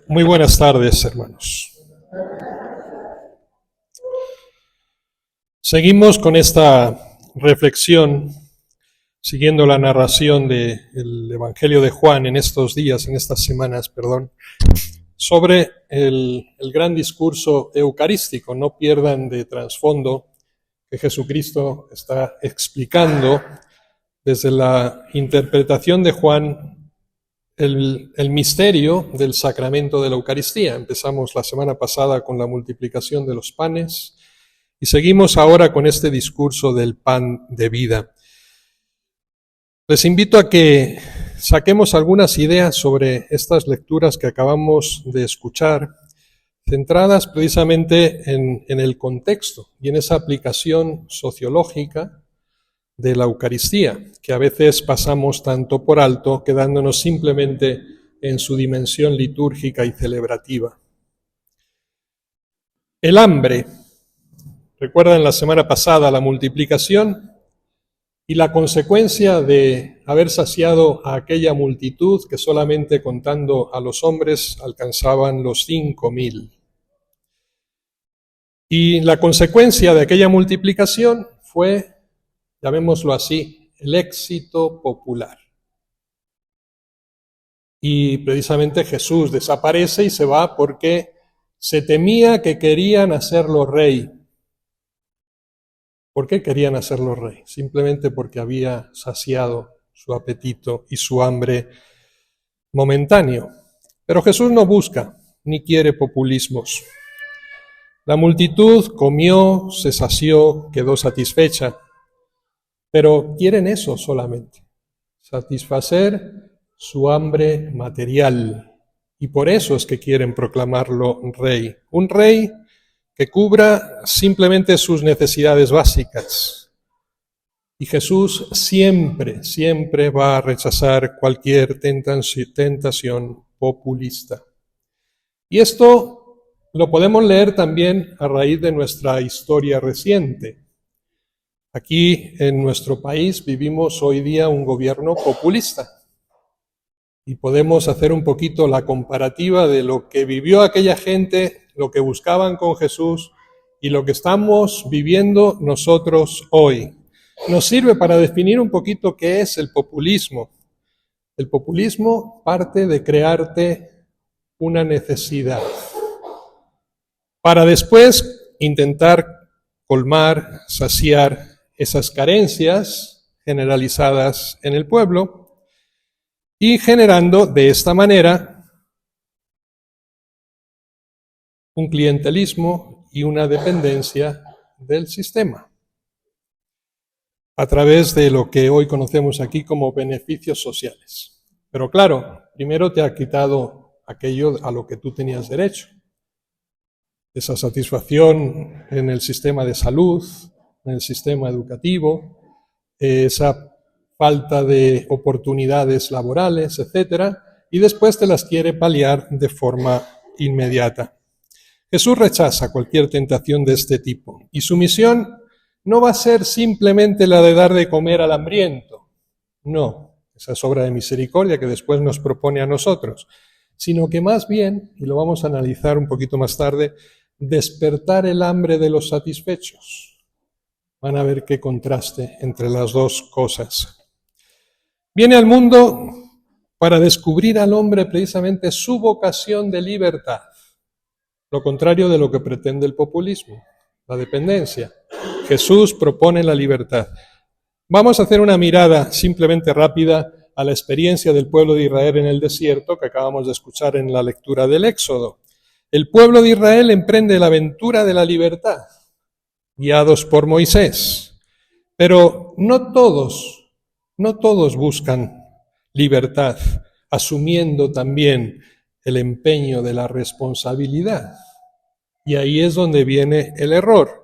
Muy buenas tardes, hermanos. Seguimos con esta reflexión, siguiendo la narración del Evangelio de Juan en estos días, en estas semanas, sobre el gran discurso eucarístico. No pierdan de trasfondo que Jesucristo está explicando desde la interpretación de Juan el misterio del sacramento de la Eucaristía. Empezamos la semana pasada con la multiplicación de los panes y seguimos ahora con este discurso del pan de vida. Les invito a que saquemos algunas ideas sobre estas lecturas que acabamos de escuchar, centradas precisamente en el contexto y en esa aplicación sociológica de la Eucaristía, que a veces pasamos tanto por alto, quedándonos simplemente en su dimensión litúrgica y celebrativa. El hambre. Recuerdan la semana pasada la multiplicación y la consecuencia de haber saciado a aquella multitud que solamente contando a los hombres alcanzaban los 5.000. Y la consecuencia de aquella multiplicación fue, llamémoslo así, el éxito popular. Y precisamente Jesús desaparece y se va porque se temía que querían hacerlo rey. ¿Por qué querían hacerlo rey? Simplemente porque había saciado su apetito y su hambre momentáneo. Pero Jesús no busca ni quiere populismos. La multitud comió, se sació, quedó satisfecha. Pero quieren eso solamente, satisfacer su hambre material. Y por eso es que quieren proclamarlo rey. Un rey que cubra simplemente sus necesidades básicas. Y Jesús siempre, siempre va a rechazar cualquier tentación populista. Y esto lo podemos leer también a raíz de nuestra historia reciente. Aquí en nuestro país vivimos hoy día un gobierno populista y podemos hacer un poquito la comparativa de lo que vivió aquella gente, lo que buscaban con Jesús y lo que estamos viviendo nosotros hoy. Nos sirve para definir un poquito qué es el populismo. El populismo parte de crearte una necesidad para después intentar colmar, saciar esas carencias generalizadas en el pueblo y generando de esta manera un clientelismo y una dependencia del sistema a través de lo que hoy conocemos aquí como beneficios sociales. Pero claro, primero te ha quitado aquello a lo que tú tenías derecho, esa satisfacción en el sistema de salud, en el sistema educativo, esa falta de oportunidades laborales, etcétera, y después te las quiere paliar de forma inmediata. Jesús rechaza cualquier tentación de este tipo, y su misión no va a ser simplemente la de dar de comer al hambriento, no, esa es obra de misericordia que después nos propone a nosotros, sino que más bien, y lo vamos a analizar un poquito más tarde, despertar el hambre de los satisfechos. Van a ver qué contraste entre las dos cosas. Viene al mundo para descubrir al hombre precisamente su vocación de libertad, lo contrario de lo que pretende el populismo, la dependencia. Jesús propone la libertad. Vamos a hacer una mirada simplemente rápida a la experiencia del pueblo de Israel en el desierto que acabamos de escuchar en la lectura del Éxodo. El pueblo de Israel emprende la aventura de la libertad, guiados por Moisés. Pero no todos buscan libertad, asumiendo también el empeño de la responsabilidad. Y ahí es donde viene el error.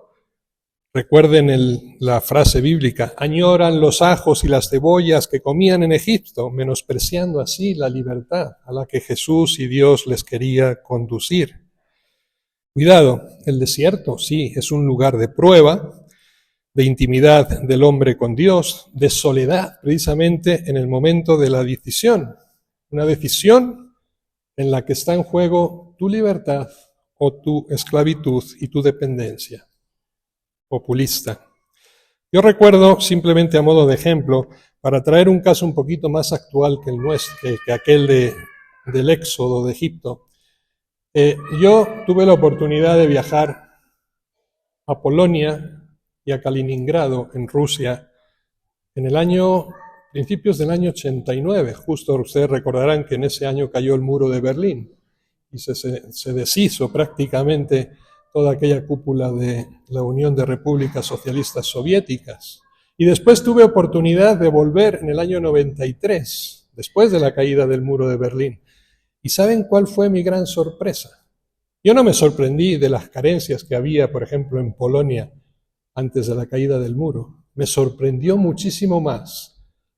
Recuerden la frase bíblica, añoran los ajos y las cebollas que comían en Egipto, menospreciando así la libertad a la que Jesús y Dios les quería conducir. Cuidado, el desierto sí es un lugar de prueba, de intimidad del hombre con Dios, de soledad precisamente en el momento de la decisión. Una decisión en la que está en juego tu libertad o tu esclavitud y tu dependencia. Populista. Yo recuerdo, simplemente a modo de ejemplo, para traer un caso un poquito más actual que el nuestro, que aquel del éxodo de Egipto, yo tuve la oportunidad de viajar a Polonia y a Kaliningrado, en Rusia, en principios del año 89. Justo ustedes recordarán que en ese año cayó el muro de Berlín y se deshizo prácticamente toda aquella cúpula de la Unión de Repúblicas Socialistas Soviéticas. Y después tuve oportunidad de volver en el año 93, después de la caída del muro de Berlín. ¿Y saben cuál fue mi gran sorpresa? Yo no me sorprendí de las carencias que había, por ejemplo, en Polonia antes de la caída del muro. Me sorprendió muchísimo más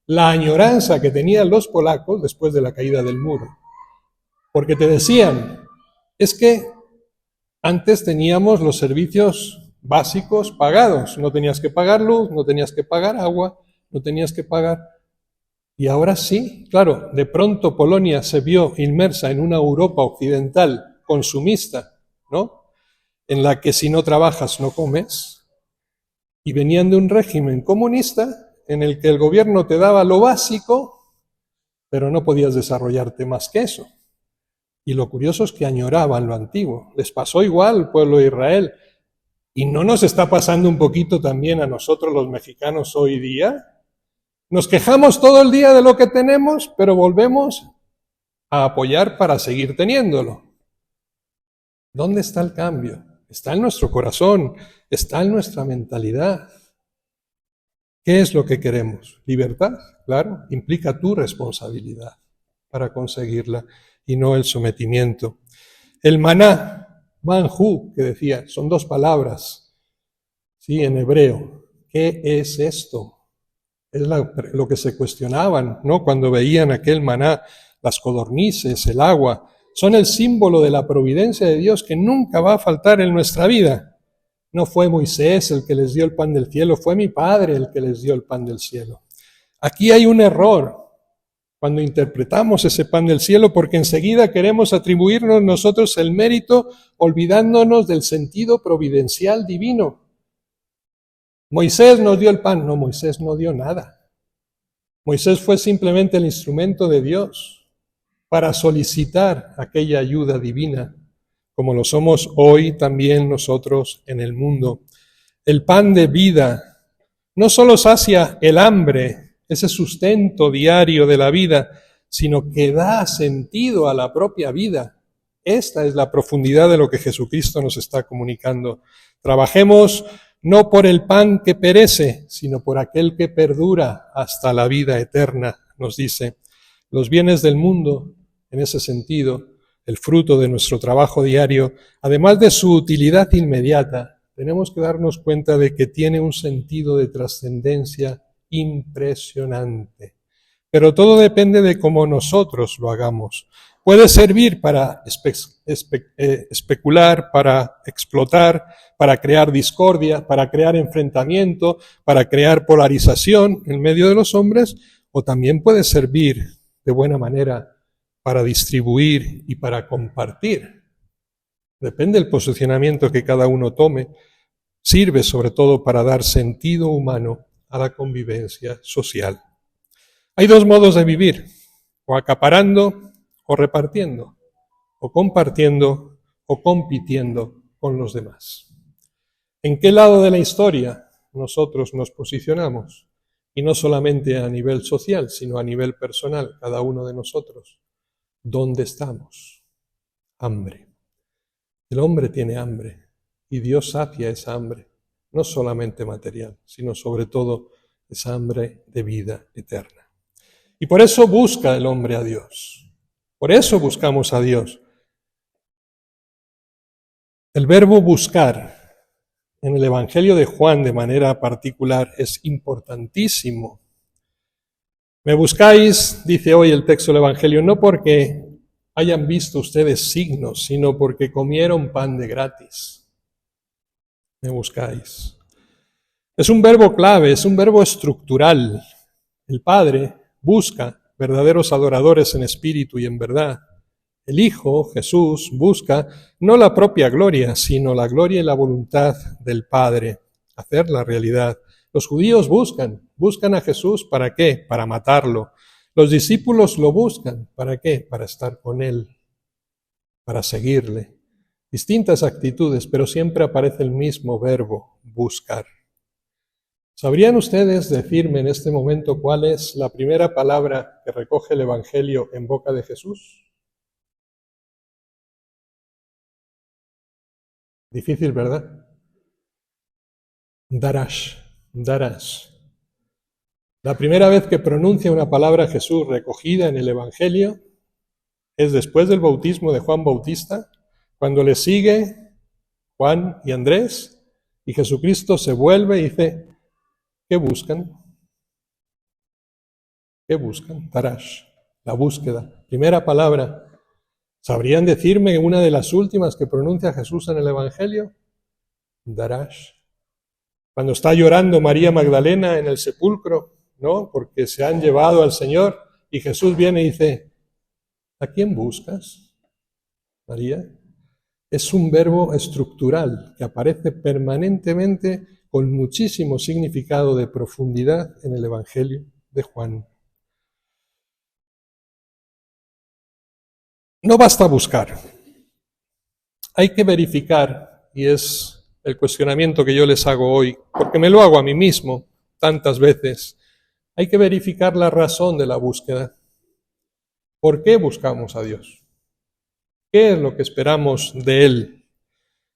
la añoranza que tenían los polacos después de la caída del muro. Porque te decían, es que antes teníamos los servicios básicos pagados. No tenías que pagar luz, no tenías que pagar agua, no tenías que pagar. Y ahora sí, claro, de pronto Polonia se vio inmersa en una Europa occidental consumista, ¿no? En la que si no trabajas no comes. Y venían de un régimen comunista en el que el gobierno te daba lo básico, pero no podías desarrollarte más que eso. Y lo curioso es que añoraban lo antiguo. Les pasó igual al pueblo de Israel. ¿Y no nos está pasando un poquito también a nosotros los mexicanos hoy día? Nos quejamos todo el día de lo que tenemos, pero volvemos a apoyar para seguir teniéndolo. ¿Dónde está el cambio? Está en nuestro corazón, está en nuestra mentalidad. ¿Qué es lo que queremos? Libertad, claro, implica tu responsabilidad para conseguirla y no el sometimiento. El maná, manjú, que decía, son dos palabras, ¿sí? En hebreo. ¿Qué es esto? Es lo que se cuestionaban, ¿no? Cuando veían aquel maná, las codornices, el agua, son el símbolo de la providencia de Dios que nunca va a faltar en nuestra vida. No fue Moisés el que les dio el pan del cielo, fue mi Padre el que les dio el pan del cielo. Aquí hay un error cuando interpretamos ese pan del cielo, porque enseguida queremos atribuirnos nosotros el mérito, olvidándonos del sentido providencial divino. Moisés nos dio el pan. No, Moisés no dio nada. Moisés fue simplemente el instrumento de Dios para solicitar aquella ayuda divina, como lo somos hoy también nosotros en el mundo. El pan de vida no solo sacia el hambre, ese sustento diario de la vida, sino que da sentido a la propia vida. Esta es la profundidad de lo que Jesucristo nos está comunicando. Trabajemos no por el pan que perece, sino por aquel que perdura hasta la vida eterna, nos dice. Los bienes del mundo, en ese sentido, el fruto de nuestro trabajo diario, además de su utilidad inmediata, tenemos que darnos cuenta de que tiene un sentido de trascendencia impresionante. Pero todo depende de cómo nosotros lo hagamos. Puede servir para especular, para explotar, para crear discordia, para crear enfrentamiento, para crear polarización en medio de los hombres, o también puede servir de buena manera para distribuir y para compartir. Depende del posicionamiento que cada uno tome. Sirve sobre todo para dar sentido humano a la convivencia social. Hay dos modos de vivir, o acaparando o repartiendo, o compartiendo o compitiendo con los demás. ¿En qué lado de la historia nosotros nos posicionamos? Y no solamente a nivel social, sino a nivel personal, cada uno de nosotros. ¿Dónde estamos? Hambre. El hombre tiene hambre y Dios sacia esa hambre, no solamente material, sino sobre todo esa hambre de vida eterna. Y por eso busca el hombre a Dios. Por eso buscamos a Dios. El verbo buscar en el Evangelio de Juan de manera particular es importantísimo. Me buscáis, dice hoy el texto del Evangelio, no porque hayan visto ustedes signos, sino porque comieron pan de gratis. Me buscáis. Es un verbo clave, es un verbo estructural. El Padre busca verdaderos adoradores en espíritu y en verdad. El Hijo, Jesús, busca no la propia gloria, sino la gloria y la voluntad del Padre, hacerla realidad. Los judíos buscan a Jesús, ¿para qué? Para matarlo. Los discípulos lo buscan, ¿para qué? Para estar con Él, para seguirle. Distintas actitudes, pero siempre aparece el mismo verbo, buscar. ¿Sabrían ustedes decirme en este momento cuál es la primera palabra que recoge el Evangelio en boca de Jesús? Difícil, ¿verdad? Darash, darash. La primera vez que pronuncia una palabra Jesús recogida en el Evangelio es después del bautismo de Juan Bautista, cuando le sigue Juan y Andrés, y Jesucristo se vuelve y dice, ¿qué buscan? ¿Qué buscan? Darash, la búsqueda. Primera palabra. ¿Sabrían decirme una de las últimas que pronuncia Jesús en el Evangelio? Darash. Cuando está llorando María Magdalena en el sepulcro, ¿no? Porque se han llevado al Señor, y Jesús viene y dice, ¿a quién buscas, María? Es un verbo estructural que aparece permanentemente con muchísimo significado de profundidad en el Evangelio de Juan. No basta buscar, hay que verificar, y es el cuestionamiento que yo les hago hoy, porque me lo hago a mí mismo tantas veces. Hay que verificar la razón de la búsqueda. ¿Por qué buscamos a Dios? ¿Qué es lo que esperamos de Él?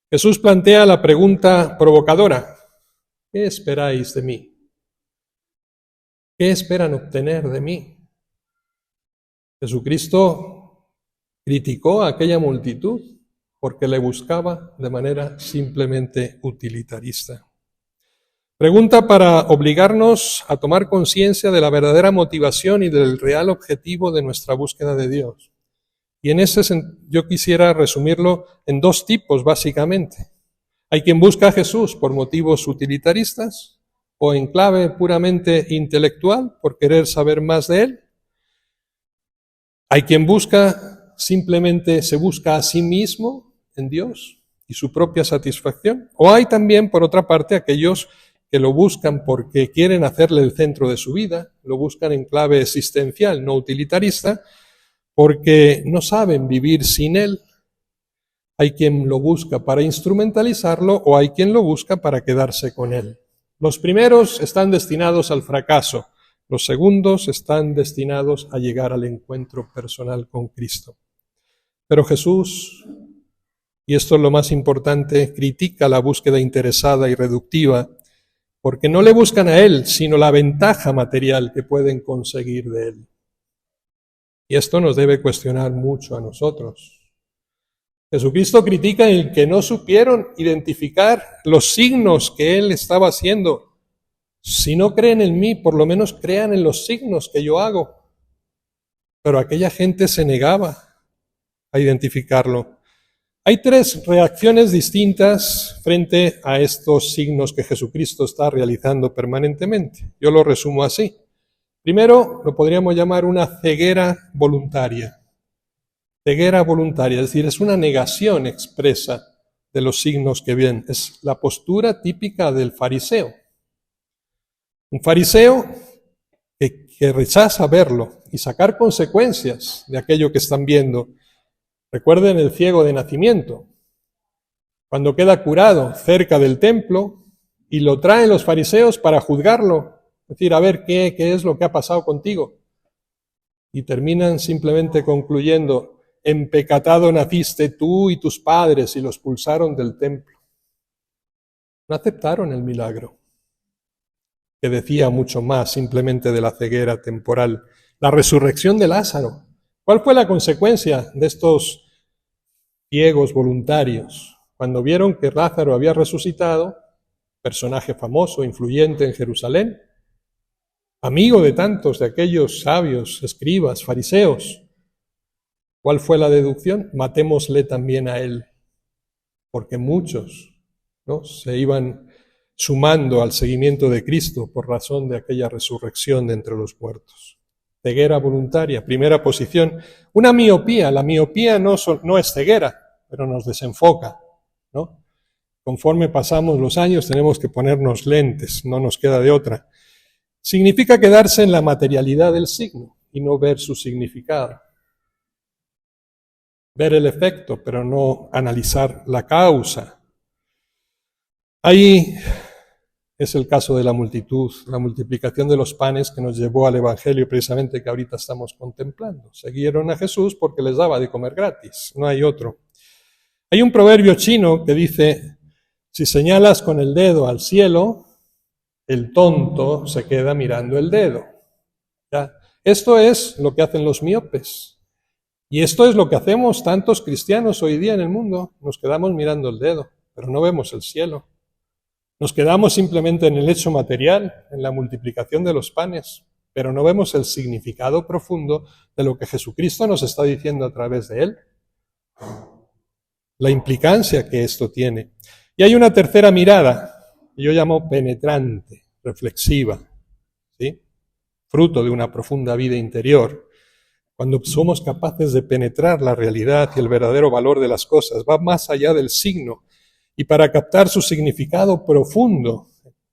Jesús plantea la pregunta provocadora, ¿qué esperáis de mí? ¿Qué esperan obtener de mí? Jesucristo criticó a aquella multitud porque le buscaba de manera simplemente utilitarista. Pregunta para obligarnos a tomar conciencia de la verdadera motivación y del real objetivo de nuestra búsqueda de Dios. Y en ese yo quisiera resumirlo en dos tipos, básicamente. Hay quien busca a Jesús por motivos utilitaristas o en clave puramente intelectual, por querer saber más de Él. Hay quien simplemente se busca a sí mismo en Dios y su propia satisfacción. O hay también, por otra parte, aquellos que lo buscan porque quieren hacerle el centro de su vida, lo buscan en clave existencial, no utilitarista, porque no saben vivir sin Él. Hay quien lo busca para instrumentalizarlo o hay quien lo busca para quedarse con Él. Los primeros están destinados al fracaso, los segundos están destinados a llegar al encuentro personal con Cristo. Pero Jesús, y esto es lo más importante, critica la búsqueda interesada y reductiva, porque no le buscan a Él, sino la ventaja material que pueden conseguir de Él. Y esto nos debe cuestionar mucho a nosotros. Jesucristo critica el que no supieron identificar los signos que Él estaba haciendo. Si no creen en mí, por lo menos crean en los signos que yo hago. Pero aquella gente se negaba a identificarlo. Hay tres reacciones distintas frente a estos signos que Jesucristo está realizando permanentemente. Yo lo resumo así. Primero, lo podríamos llamar una ceguera voluntaria. Ceguera voluntaria, es decir, es una negación expresa de los signos que ven. Es la postura típica del fariseo. Un fariseo que rechaza verlo y sacar consecuencias de aquello que están viendo. Recuerden el ciego de nacimiento, cuando queda curado cerca del templo y lo traen los fariseos para juzgarlo, es decir, a ver qué es lo que ha pasado contigo. Y terminan simplemente concluyendo, en pecado naciste tú y tus padres, y los expulsaron del templo. No aceptaron el milagro, que decía mucho más simplemente de la ceguera temporal. La resurrección de Lázaro. ¿Cuál fue la consecuencia de estos ciegos voluntarios? Cuando vieron que Lázaro había resucitado, personaje famoso, influyente en Jerusalén, amigo de tantos de aquellos sabios, escribas, fariseos, ¿cuál fue la deducción? Matémosle también a él, porque muchos, ¿no?, se iban sumando al seguimiento de Cristo por razón de aquella resurrección de entre los muertos. ceguera voluntaria, primera posición. Una miopía, la miopía no es ceguera, pero nos desenfoca, ¿no? Conforme pasamos los años tenemos que ponernos lentes, no nos queda de otra. Significa quedarse en la materialidad del signo y no ver su significado. Ver el efecto, pero no analizar la causa. Ahí es el caso de la multitud, la multiplicación de los panes que nos llevó al Evangelio precisamente que ahorita estamos contemplando. Siguieron a Jesús porque les daba de comer gratis, no hay otro. Hay un proverbio chino que dice, si señalas con el dedo al cielo, el tonto se queda mirando el dedo. ¿Ya? Esto es lo que hacen los miopes. Y esto es lo que hacemos tantos cristianos hoy día en el mundo. Nos quedamos mirando el dedo, pero no vemos el cielo. Nos quedamos simplemente en el hecho material, en la multiplicación de los panes, pero no vemos el significado profundo de lo que Jesucristo nos está diciendo a través de él. La implicancia que esto tiene. Y hay una tercera mirada, que yo llamo penetrante, reflexiva, ¿sí? Fruto de una profunda vida interior. Cuando somos capaces de penetrar la realidad y el verdadero valor de las cosas, va más allá del signo. Y para captar su significado profundo,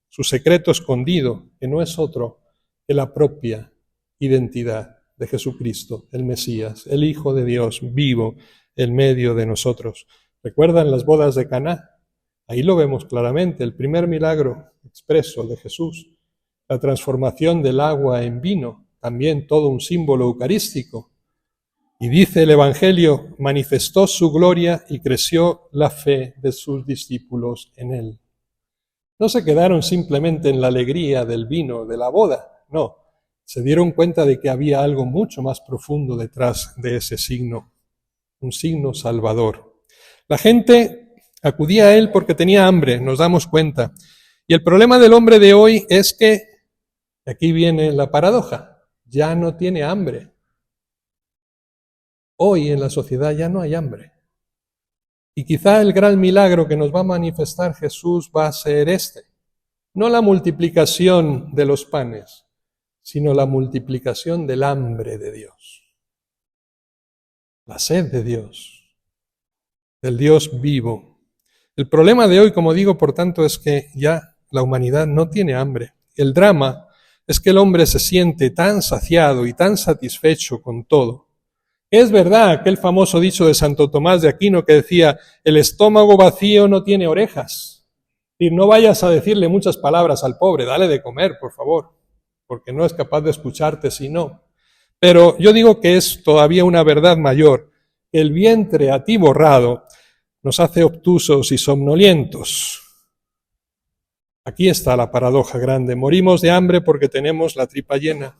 su secreto escondido, que no es otro que la propia identidad de Jesucristo, el Mesías, el Hijo de Dios vivo en medio de nosotros. ¿Recuerdan las bodas de Caná? Ahí lo vemos claramente, el primer milagro expreso de Jesús, la transformación del agua en vino, también todo un símbolo eucarístico. Y dice el Evangelio, manifestó su gloria y creció la fe de sus discípulos en él. No se quedaron simplemente en la alegría del vino, de la boda, no. Se dieron cuenta de que había algo mucho más profundo detrás de ese signo, un signo salvador. La gente acudía a él porque tenía hambre, nos damos cuenta. Y el problema del hombre de hoy es que, aquí viene la paradoja, ya no tiene hambre. Hoy en la sociedad ya no hay hambre. Y quizá el gran milagro que nos va a manifestar Jesús va a ser este. No la multiplicación de los panes, sino la multiplicación del hambre de Dios. La sed de Dios, del Dios vivo. El problema de hoy, como digo, por tanto, es que ya la humanidad no tiene hambre. El drama es que el hombre se siente tan saciado y tan satisfecho con todo. Es verdad aquel famoso dicho de Santo Tomás de Aquino que decía, el estómago vacío no tiene orejas. Y no vayas a decirle muchas palabras al pobre, dale de comer, por favor, porque no es capaz de escucharte si no. Pero yo digo que es todavía una verdad mayor. El vientre atiborrado nos hace obtusos y somnolientos. Aquí está la paradoja grande. Morimos de hambre porque tenemos la tripa llena.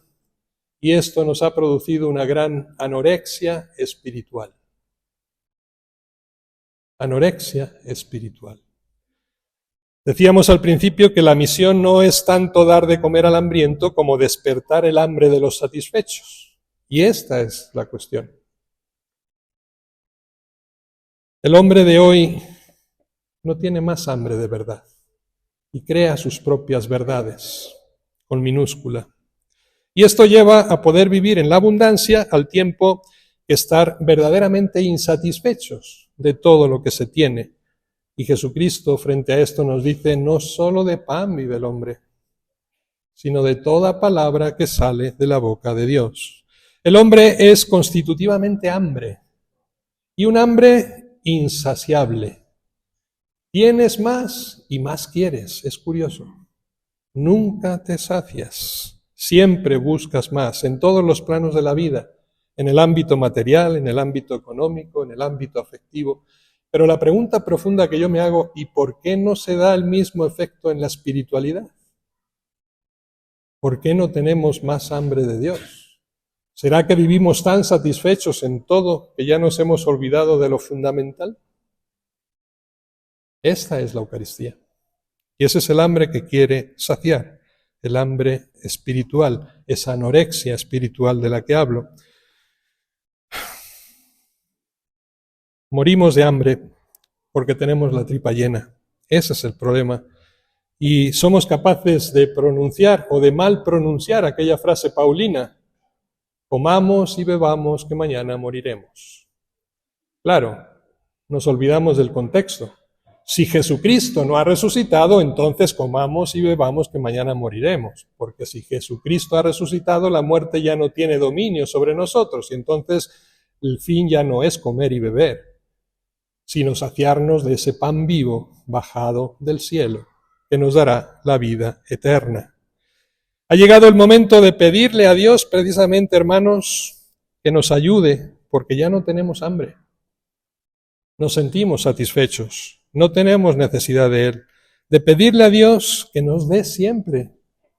Y esto nos ha producido una gran anorexia espiritual. Anorexia espiritual. Decíamos al principio que la misión no es tanto dar de comer al hambriento como despertar el hambre de los satisfechos. Y esta es la cuestión. El hombre de hoy no tiene más hambre de verdad y crea sus propias verdades, con minúscula. Y esto lleva a poder vivir en la abundancia al tiempo que estar verdaderamente insatisfechos de todo lo que se tiene. Y Jesucristo frente a esto nos dice, no solo de pan vive el hombre, sino de toda palabra que sale de la boca de Dios. El hombre es constitutivamente hambre, y un hambre insaciable. Tienes más y más quieres, es curioso. Nunca te sacias. Siempre buscas más en todos los planos de la vida, en el ámbito material, en el ámbito económico, en el ámbito afectivo. Pero la pregunta profunda que yo me hago, ¿y por qué no se da el mismo efecto en la espiritualidad? ¿Por qué no tenemos más hambre de Dios? ¿Será que vivimos tan satisfechos en todo que ya nos hemos olvidado de lo fundamental? Esta es la Eucaristía. Y ese es el hambre que quiere saciar. El hambre espiritual, esa anorexia espiritual de la que hablo. Morimos de hambre porque tenemos la tripa llena. Ese es el problema. Y somos capaces de pronunciar o de mal pronunciar aquella frase paulina. comamos y bebamos que mañana moriremos. Claro, nos olvidamos del contexto. Si Jesucristo no ha resucitado, entonces comamos y bebamos que mañana moriremos. Porque si Jesucristo ha resucitado, la muerte ya no tiene dominio sobre nosotros y entonces el fin ya no es comer y beber, sino saciarnos de ese pan vivo bajado del cielo, que nos dará la vida eterna. Ha llegado el momento de pedirle a Dios, precisamente, hermanos, que nos ayude, porque ya no tenemos hambre. Nos sentimos satisfechos, no tenemos necesidad de Él, de pedirle a Dios que nos dé siempre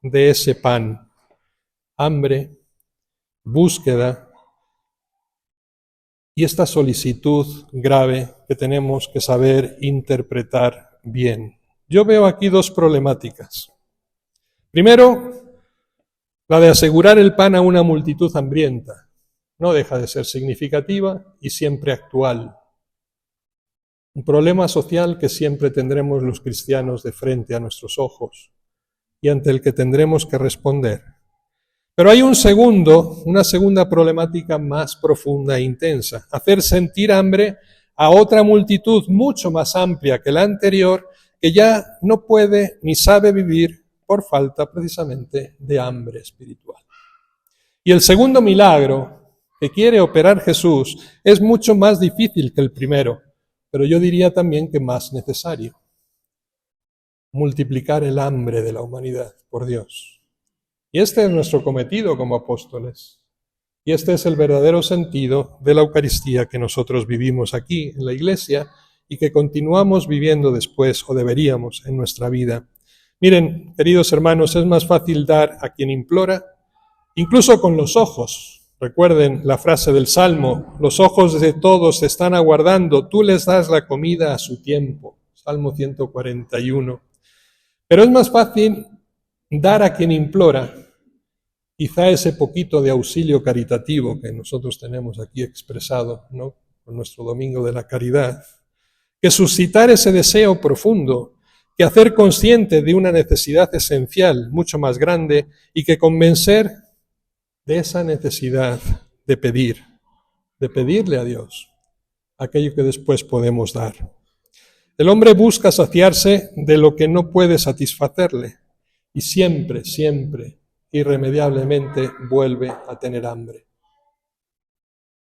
de ese pan. Hambre, búsqueda y esta solicitud grave que tenemos que saber interpretar bien. Yo veo aquí dos problemáticas. Primero, la de asegurar el pan a una multitud hambrienta. No deja de ser significativa y siempre actual. Un problema social que siempre tendremos los cristianos de frente a nuestros ojos y ante el que tendremos que responder. Pero hay una segunda problemática más profunda e intensa: hacer sentir hambre a otra multitud mucho más amplia que la anterior, que ya no puede ni sabe vivir por falta precisamente de hambre espiritual. Y el segundo milagro que quiere operar Jesús es mucho más difícil que el primero, pero yo diría también que más necesario: multiplicar el hambre de la humanidad por Dios. Y este es nuestro cometido como apóstoles. Y este es el verdadero sentido de la Eucaristía que nosotros vivimos aquí en la Iglesia y que continuamos viviendo después, o deberíamos, en nuestra vida. Miren, queridos hermanos, es más fácil dar a quien implora, incluso con los ojos. Recuerden la frase del Salmo: los ojos de todos están aguardando, tú les das la comida a su tiempo. Salmo 141. Pero es más fácil dar a quien implora, quizá ese poquito de auxilio caritativo que nosotros tenemos aquí expresado, ¿no?, con nuestro Domingo de la Caridad, que suscitar ese deseo profundo, que hacer consciente de una necesidad esencial mucho más grande y que convencer de esa necesidad de pedirle a Dios aquello que después podemos dar. El hombre busca saciarse de lo que no puede satisfacerle y siempre, siempre, irremediablemente vuelve a tener hambre.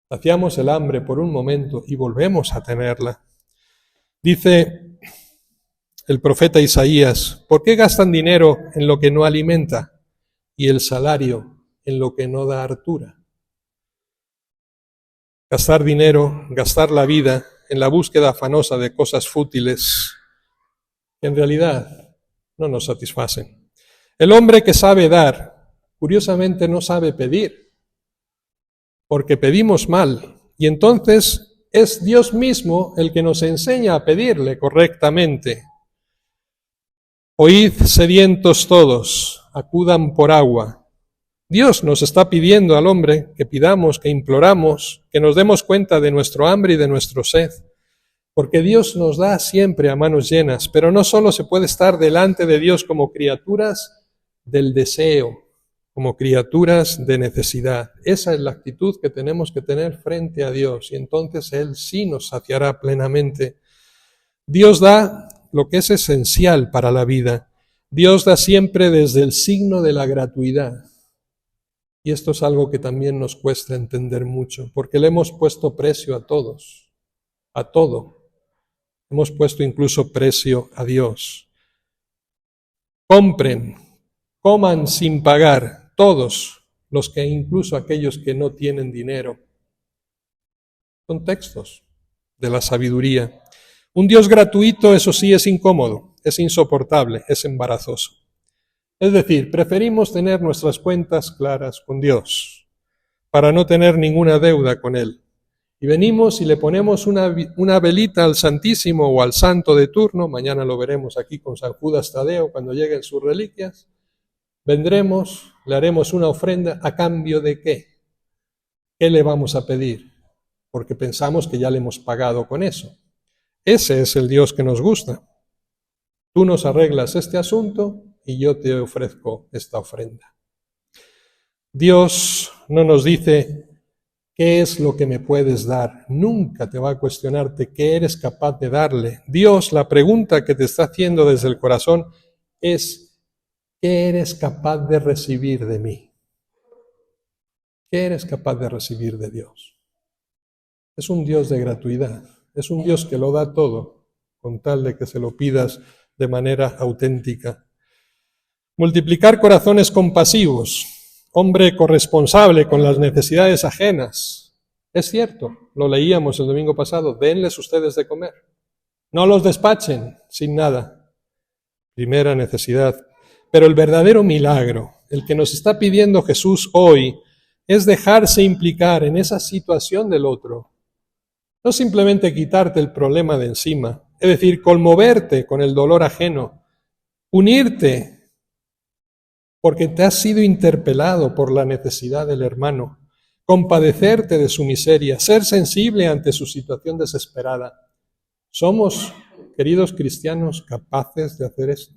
Saciamos el hambre por un momento y volvemos a tenerla. Dice el profeta Isaías: ¿por qué gastan dinero en lo que no alimenta y el salario en lo que no da hartura? Gastar dinero, gastar la vida en la búsqueda afanosa de cosas fútiles que en realidad no nos satisfacen. El hombre que sabe dar, curiosamente no sabe pedir, porque pedimos mal, y entonces es Dios mismo el que nos enseña a pedirle correctamente. Oíd, sedientos todos, acudan por agua. Dios nos está pidiendo al hombre que pidamos, que imploramos, que nos demos cuenta de nuestro hambre y de nuestro sed, porque Dios nos da siempre a manos llenas, pero no solo se puede estar delante de Dios como criaturas del deseo, como criaturas de necesidad. Esa es la actitud que tenemos que tener frente a Dios, y entonces Él sí nos saciará plenamente. Dios da lo que es esencial para la vida. Dios da siempre desde el signo de la gratuidad. Y esto es algo que también nos cuesta entender mucho, porque le hemos puesto precio a todos, a todo. Hemos puesto incluso precio a Dios. Compren, coman sin pagar, todos los que, incluso aquellos que no tienen dinero. Son textos de la sabiduría. Un Dios gratuito, eso sí, es incómodo, es insoportable, es embarazoso. Es decir, preferimos tener nuestras cuentas claras con Dios para no tener ninguna deuda con Él. Y venimos y le ponemos una velita al Santísimo o al Santo de turno. Mañana lo veremos aquí con San Judas Tadeo cuando lleguen sus reliquias. Vendremos, le haremos una ofrenda. ¿A cambio de qué? ¿Qué le vamos a pedir? Porque pensamos que ya le hemos pagado con eso. Ese es el Dios que nos gusta. Tú nos arreglas este asunto y yo te ofrezco esta ofrenda. Dios no nos dice ¿qué es lo que me puedes dar? Nunca te va a cuestionarte qué eres capaz de darle. Dios, la pregunta que te está haciendo desde el corazón es ¿qué eres capaz de recibir de mí? ¿Qué eres capaz de recibir de Dios? Es un Dios de gratuidad, es un Dios que lo da todo, con tal de que se lo pidas de manera auténtica. Multiplicar corazones compasivos, hombre corresponsable con las necesidades ajenas. Es cierto, lo leíamos el domingo pasado, denles ustedes de comer. No los despachen sin nada. Primera necesidad. Pero el verdadero milagro, el que nos está pidiendo Jesús hoy, es dejarse implicar en esa situación del otro. No simplemente quitarte el problema de encima, es decir, conmoverte con el dolor ajeno, unirte porque te has sido interpelado por la necesidad del hermano, compadecerte de su miseria, ser sensible ante su situación desesperada. ¿Somos, queridos cristianos, capaces de hacer eso?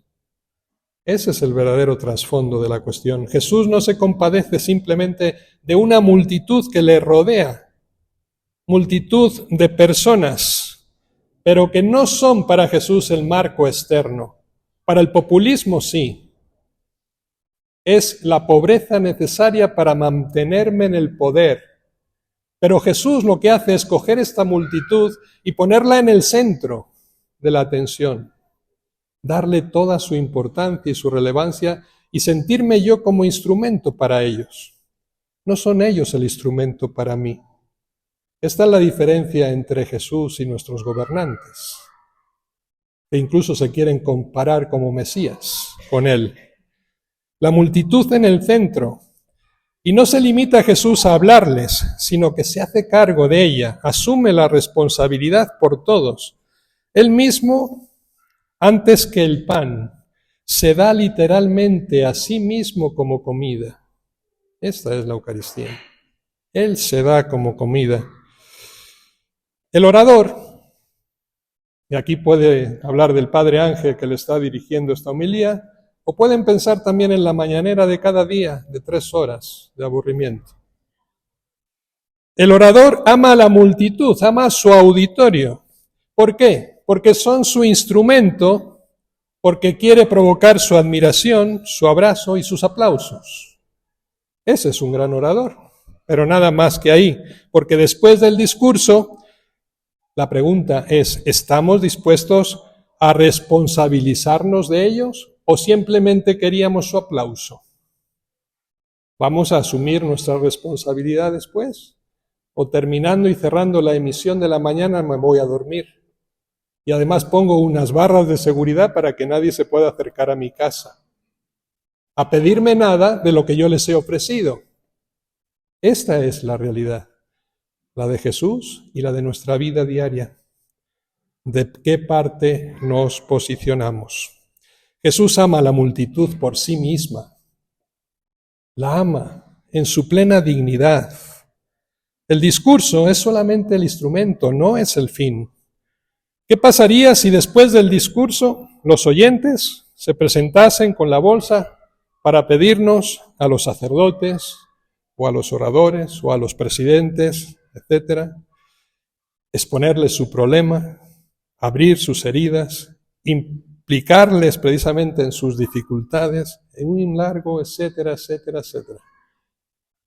Ese es el verdadero trasfondo de la cuestión. Jesús no se compadece simplemente de una multitud que le rodea, multitud de personas, pero que no son para Jesús el marco externo. Para el populismo sí. Es la pobreza necesaria para mantenerme en el poder. Pero Jesús lo que hace es coger esta multitud y ponerla en el centro de la atención, darle toda su importancia y su relevancia y sentirme yo como instrumento para ellos. No son ellos el instrumento para mí. Esta es la diferencia entre Jesús y nuestros gobernantes, que incluso se quieren comparar como Mesías con Él. La multitud en el centro. Y no se limita Jesús a hablarles, sino que se hace cargo de ella, asume la responsabilidad por todos. Él mismo, antes que el pan, se da literalmente a sí mismo como comida. Esta es la Eucaristía. Él se da como comida. El orador, y aquí puede hablar del Padre Ángel que le está dirigiendo esta homilía, o pueden pensar también en la mañanera de cada día, de 3 horas de aburrimiento. El orador ama a la multitud, ama a su auditorio. ¿Por qué? Porque son su instrumento, porque quiere provocar su admiración, su abrazo y sus aplausos. Ese es un gran orador, pero nada más que ahí, porque después del discurso, la pregunta es, ¿estamos dispuestos a responsabilizarnos de ellos? ¿O simplemente queríamos su aplauso? ¿Vamos a asumir nuestra responsabilidad después? ¿O terminando y cerrando la emisión de la mañana me voy a dormir? Y además pongo unas barras de seguridad para que nadie se pueda acercar a mi casa a pedirme nada de lo que yo les he ofrecido. Esta es la realidad, la de Jesús y la de nuestra vida diaria. ¿De qué parte nos posicionamos? Jesús ama a la multitud por sí misma. La ama en su plena dignidad. El discurso es solamente el instrumento, no es el fin. ¿Qué pasaría si después del discurso los oyentes se presentasen con la bolsa para pedirnos a los sacerdotes o a los oradores o a los presidentes, etcétera, exponerles su problema, abrir sus heridas, implicarles precisamente en sus dificultades, en un largo, etcétera, etcétera, etcétera?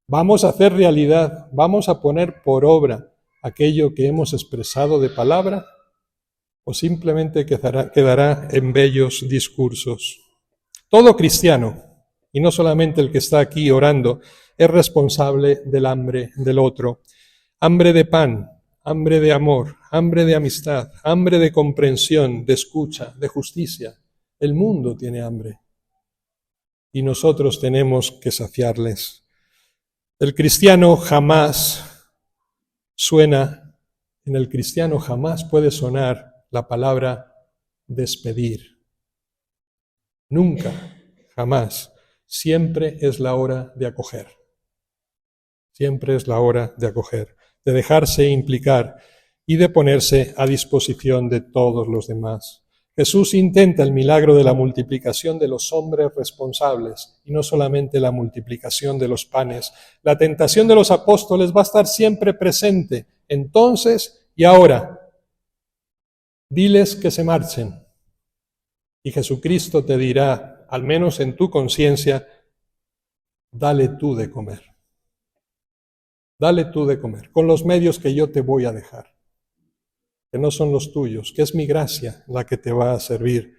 Vamos a hacer realidad, vamos a poner por obra aquello que hemos expresado de palabra, o simplemente quedará en bellos discursos. Todo cristiano, y no solamente el que está aquí orando, es responsable del hambre del otro. Hambre de pan, hambre de amor, hambre de amistad, hambre de comprensión, de escucha, de justicia. El mundo tiene hambre y nosotros tenemos que saciarles. El cristiano jamás suena, en el cristiano jamás puede sonar la palabra despedir. Nunca, jamás. Siempre es la hora de acoger. Siempre es la hora de acoger, de dejarse implicar y de ponerse a disposición de todos los demás. Jesús intenta el milagro de la multiplicación de los hombres responsables y no solamente la multiplicación de los panes. La tentación de los apóstoles va a estar siempre presente, entonces y ahora. Diles que se marchen y Jesucristo te dirá, al menos en tu conciencia, dale tú de comer. Dale tú de comer, con los medios que yo te voy a dejar, que no son los tuyos, que es mi gracia la que te va a servir.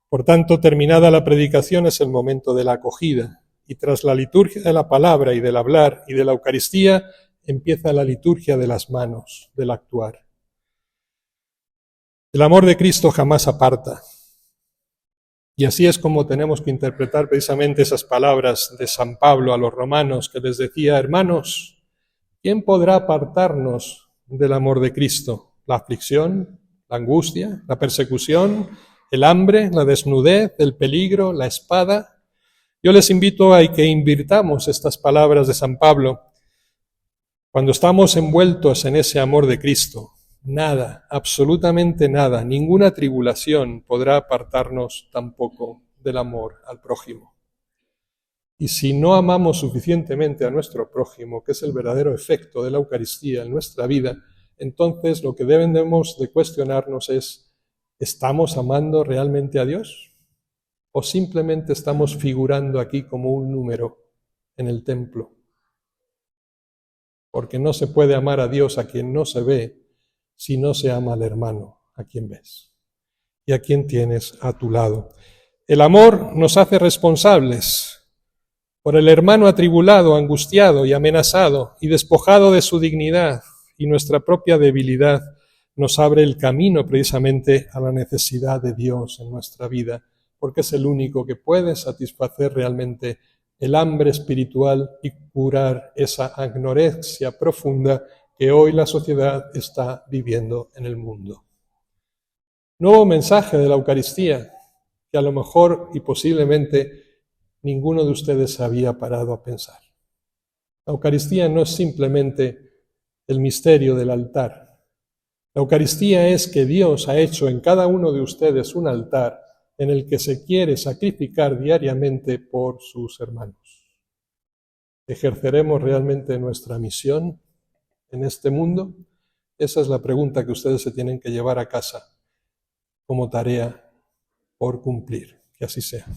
Por tanto, terminada la predicación es el momento de la acogida, y tras la liturgia de la palabra y del hablar y de la Eucaristía, empieza la liturgia de las manos, del actuar. El amor de Cristo jamás aparta. Y así es como tenemos que interpretar precisamente esas palabras de San Pablo a los romanos, que les decía, hermanos, ¿quién podrá apartarnos del amor de Cristo? ¿La aflicción, la angustia, la persecución, el hambre, la desnudez, el peligro, la espada? Yo les invito a que invirtamos estas palabras de San Pablo. Cuando estamos envueltos en ese amor de Cristo, nada, absolutamente nada, ninguna tribulación podrá apartarnos tampoco del amor al prójimo. Y si no amamos suficientemente a nuestro prójimo, que es el verdadero efecto de la Eucaristía en nuestra vida, entonces lo que debemos de cuestionarnos es, ¿estamos amando realmente a Dios? ¿O simplemente estamos figurando aquí como un número en el templo? Porque no se puede amar a Dios a quien no se ve si no se ama al hermano a quien ves y a quien tienes a tu lado. El amor nos hace responsables por el hermano atribulado, angustiado y amenazado y despojado de su dignidad, y nuestra propia debilidad nos abre el camino precisamente a la necesidad de Dios en nuestra vida, porque es el único que puede satisfacer realmente el hambre espiritual y curar esa anorexia profunda que hoy la sociedad está viviendo en el mundo. Nuevo mensaje de la Eucaristía, que a lo mejor y posiblemente ninguno de ustedes se había parado a pensar. La Eucaristía no es simplemente el misterio del altar. La Eucaristía es que Dios ha hecho en cada uno de ustedes un altar en el que se quiere sacrificar diariamente por sus hermanos. ¿Ejerceremos realmente nuestra misión en este mundo? Esa es la pregunta que ustedes se tienen que llevar a casa como tarea por cumplir. Que así sea.